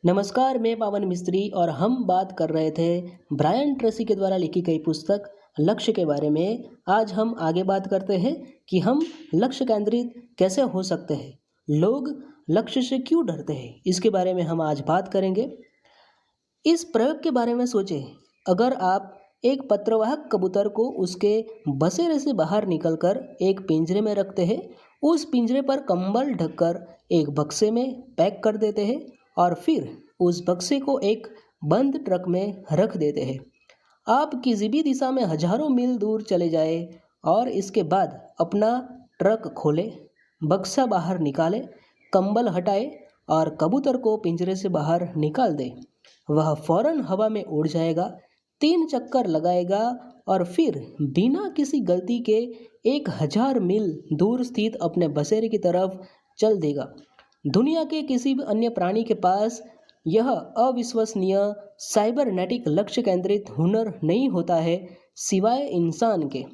नमस्कार, मैं पावन मिस्त्री और हम बात कर रहे थे ब्रायन ट्रेसी के द्वारा लिखी गई पुस्तक लक्ष्य के बारे में। आज हम आगे बात करते हैं कि हम लक्ष्य केंद्रित कैसे हो सकते हैं। लोग लक्ष्य से क्यों डरते हैं, इसके बारे में हम आज बात करेंगे। इस प्रयोग के बारे में सोचें। अगर आप एक पत्रवाहक कबूतर को उसके बसेरे से बाहर निकलकर एक पिंजरे में रखते हैं, उस पिंजरे पर कंबल ढककर एक बक्से में पैक कर देते हैं और फिर उस बक्से को एक बंद ट्रक में रख देते हैं। आप किसी भी दिशा में हजारों मील दूर चले जाए और इसके बाद अपना ट्रक खोले, बक्सा बाहर निकाले, कंबल हटाए और कबूतर को पिंजरे से बाहर निकाल दे। वह फौरन हवा में उड़ जाएगा, 3 चक्कर लगाएगा और फिर बिना किसी गलती के 1000 मील दूर स्थित अपने बसेरे की तरफ चल देगा। दुनिया के किसी भी अन्य प्राणी के पास यह अविश्वसनीय साइबरनेटिक लक्ष्य केंद्रित हुनर नहीं होता है, सिवाय इंसान के।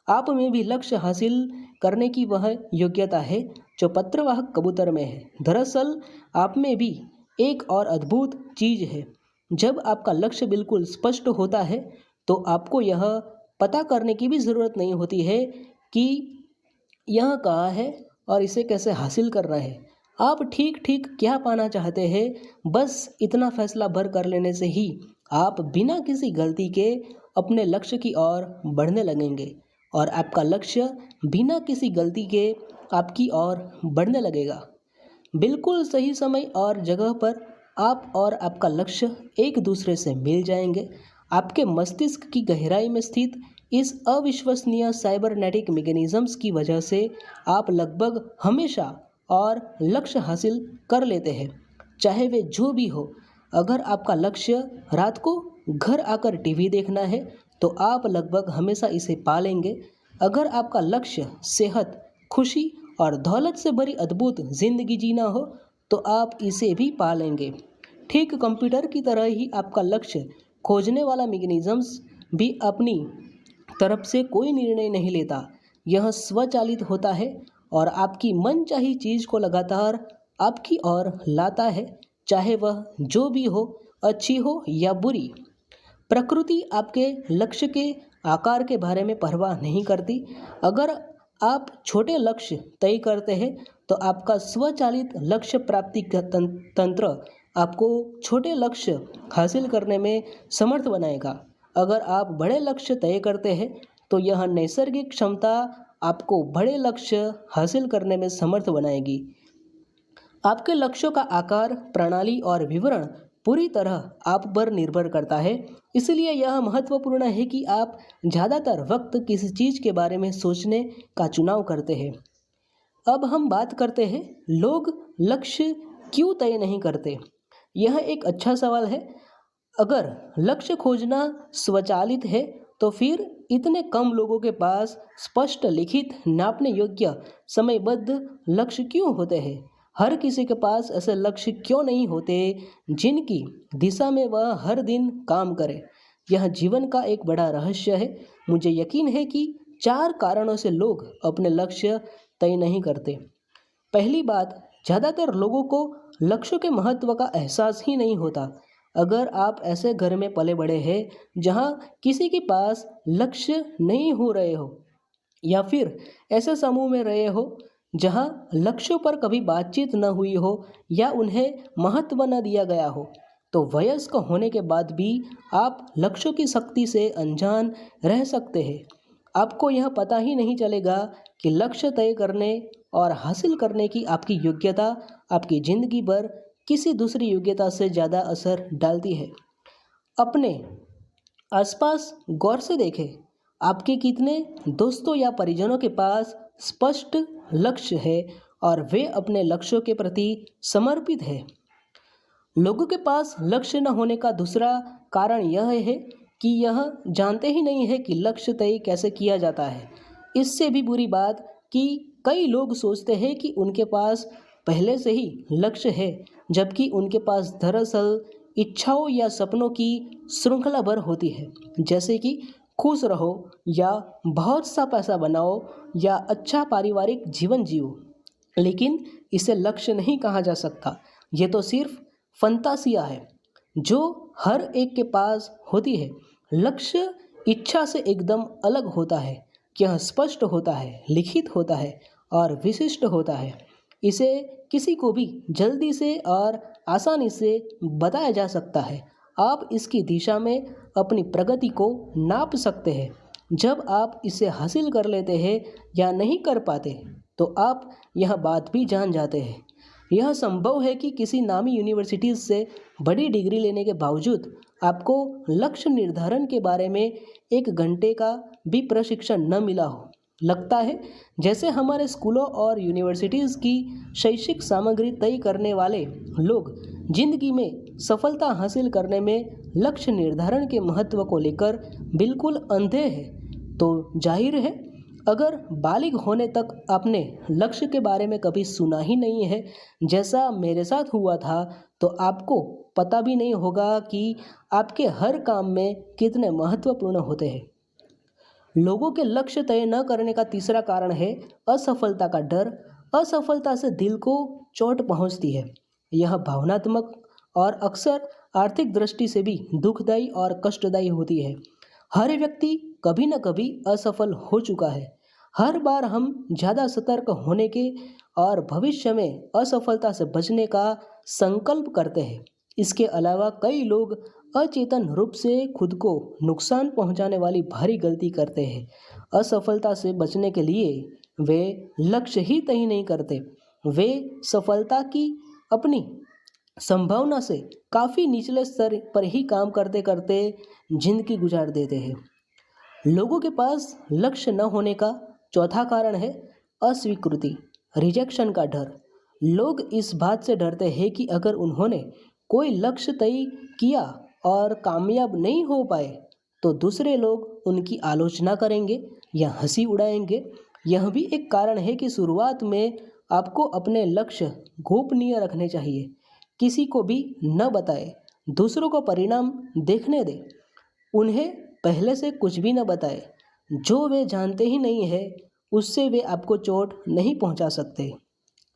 आप में भी लक्ष्य हासिल करने की वह योग्यता है जो पत्रवाहक कबूतर में है। दरअसल आप में भी एक और अद्भुत चीज है। जब आपका लक्ष्य बिल्कुल स्पष्ट होता है तो आपको यह पता करने की भी ज़रूरत नहीं होती है कि यह कहाँ है और इसे कैसे हासिल करना है। आप ठीक ठीक क्या पाना चाहते हैं, बस इतना फैसला भर कर लेने से ही आप बिना किसी गलती के अपने लक्ष्य की ओर बढ़ने लगेंगे और आपका लक्ष्य बिना किसी गलती के आपकी ओर बढ़ने लगेगा। बिल्कुल सही समय और जगह पर आप और आपका लक्ष्य एक दूसरे से मिल जाएंगे। आपके मस्तिष्क की गहराई में स्थित इस अविश्वसनीय साइबरनेटिक मैकेनिज्म्स की वजह से आप लगभग हमेशा और लक्ष्य हासिल कर लेते हैं, चाहे वे जो भी हो। अगर आपका लक्ष्य रात को घर आकर टीवी देखना है तो आप लगभग हमेशा इसे पा लेंगे। अगर आपका लक्ष्य सेहत, खुशी और दौलत से भरी अद्भुत जिंदगी जीना हो तो आप इसे भी पा लेंगे। ठीक कंप्यूटर की तरह ही आपका लक्ष्य खोजने वाला मैकेनिज्म्स भी अपनी तरफ से कोई निर्णय नहीं लेता। यह स्वचालित होता है और आपकी मनचाही चीज को लगातार आपकी ओर लाता है, चाहे वह जो भी हो, अच्छी हो या बुरी। प्रकृति आपके लक्ष्य के आकार के बारे में परवाह नहीं करती। अगर आप छोटे लक्ष्य तय करते हैं तो आपका स्वचालित लक्ष्य प्राप्ति का तंत्र आपको छोटे लक्ष्य हासिल करने में समर्थ बनाएगा। अगर आप बड़े लक्ष्य तय करते हैं तो यह नैसर्गिक क्षमता आपको बड़े लक्ष्य हासिल करने में समर्थ बनाएगी। आपके लक्ष्यों का आकार, प्रणाली और विवरण पूरी तरह आप पर निर्भर करता है। इसलिए यह महत्वपूर्ण है कि आप ज़्यादातर वक्त किसी चीज़ के बारे में सोचने का चुनाव करते हैं। अब हम बात करते हैं, लोग लक्ष्य क्यों तय नहीं करते। यह एक अच्छा सवाल है। अगर लक्ष्य खोजना स्वचालित है तो फिर इतने कम लोगों के पास स्पष्ट, लिखित, नापने योग्य, समयबद्ध लक्ष्य क्यों होते हैं। हर किसी के पास ऐसे लक्ष्य क्यों नहीं होते जिनकी दिशा में वह हर दिन काम करे। यह जीवन का एक बड़ा रहस्य है। मुझे यकीन है कि 4 कारणों से लोग अपने लक्ष्य तय नहीं करते। पहली बात, ज़्यादातर लोगों को लक्ष्यों के महत्व का एहसास ही नहीं होता। अगर आप ऐसे घर में पले बड़े हैं जहां किसी के पास लक्ष्य नहीं हो रहे हो, या फिर ऐसे समूह में रहे हो जहां लक्ष्यों पर कभी बातचीत न हुई हो या उन्हें महत्व न दिया गया हो, तो वयस्क होने के बाद भी आप लक्ष्यों की शक्ति से अनजान रह सकते हैं। आपको यह पता ही नहीं चलेगा कि लक्ष्य तय करने और हासिल करने की आपकी योग्यता आपकी ज़िंदगी पर किसी दूसरी योग्यता से ज़्यादा असर डालती है। अपने आसपास गौर से देखें, आपके कितने दोस्तों या परिजनों के पास स्पष्ट लक्ष्य है और वे अपने लक्ष्यों के प्रति समर्पित है। लोगों के पास लक्ष्य न होने का दूसरा कारण यह है कि यह जानते ही नहीं है कि लक्ष्य तय कैसे किया जाता है। इससे भी बुरी बात कि कई लोग सोचते हैं कि उनके पास पहले से ही लक्ष्य है, जबकि उनके पास दरअसल इच्छाओं या सपनों की श्रृंखला भर होती है, जैसे कि खुश रहो या बहुत सा पैसा बनाओ या अच्छा पारिवारिक जीवन जियो। लेकिन इसे लक्ष्य नहीं कहा जा सकता। ये तो सिर्फ फंतासिया है जो हर एक के पास होती है। लक्ष्य इच्छा से एकदम अलग होता है। यह स्पष्ट होता है, लिखित होता है और विशिष्ट होता है। इसे किसी को भी जल्दी से और आसानी से बताया जा सकता है। आप इसकी दिशा में अपनी प्रगति को नाप सकते हैं। जब आप इसे हासिल कर लेते हैं या नहीं कर पाते तो आप यह बात भी जान जाते हैं। यह संभव है कि किसी नामी यूनिवर्सिटीज़ से बड़ी डिग्री लेने के बावजूद आपको लक्ष्य निर्धारण के बारे में 1 घंटे का भी प्रशिक्षण न मिला हो। लगता है जैसे हमारे स्कूलों और यूनिवर्सिटीज़ की शैक्षिक सामग्री तय करने वाले लोग जिंदगी में सफलता हासिल करने में लक्ष्य निर्धारण के महत्व को लेकर बिल्कुल अंधे हैं। तो जाहिर है अगर बालिग होने तक आपने लक्ष्य के बारे में कभी सुना ही नहीं है, जैसा मेरे साथ हुआ था, तो आपको पता भी नहीं होगा कि आपके हर काम में कितने महत्वपूर्ण होते हैं। लोगों के लक्ष्य तय न करने का तीसरा कारण है असफलता का डर। असफलता से दिल को चोट पहुंचती है। यह भावनात्मक और अक्सर आर्थिक दृष्टि से भी दुखदायी और कष्टदायी होती है। हर व्यक्ति कभी न कभी असफल हो चुका है। हर बार हम ज़्यादा सतर्क होने के और भविष्य में असफलता से बचने का संकल्प करते हैं। इसके अलावा कई लोग अचेतन रूप से खुद को नुकसान पहुंचाने वाली भारी गलती करते हैं। असफलता से बचने के लिए वे लक्ष्य ही तय नहीं करते। वे सफलता की अपनी संभावना से काफ़ी निचले स्तर पर ही काम करते करते जिंदगी गुजार देते हैं। लोगों के पास लक्ष्य न होने का चौथा कारण है अस्वीकृति, रिजेक्शन का डर। लोग इस बात से डरते हैं कि अगर उन्होंने कोई लक्ष्य तय किया और कामयाब नहीं हो पाए तो दूसरे लोग उनकी आलोचना करेंगे या हंसी उड़ाएंगे। यह भी एक कारण है कि शुरुआत में आपको अपने लक्ष्य गोपनीय रखने चाहिए। किसी को भी न बताए, दूसरों को परिणाम देखने दें। उन्हें पहले से कुछ भी न बताए। जो वे जानते ही नहीं है उससे वे आपको चोट नहीं पहुंचा सकते।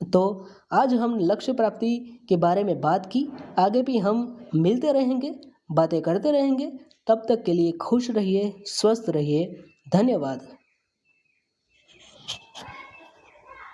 तो आज हम लक्ष्य प्राप्ति के बारे में बात की। आगे भी हम मिलते रहेंगे, बातें करते रहेंगे। तब तक के लिए खुश रहिए, स्वस्थ रहिए। धन्यवाद।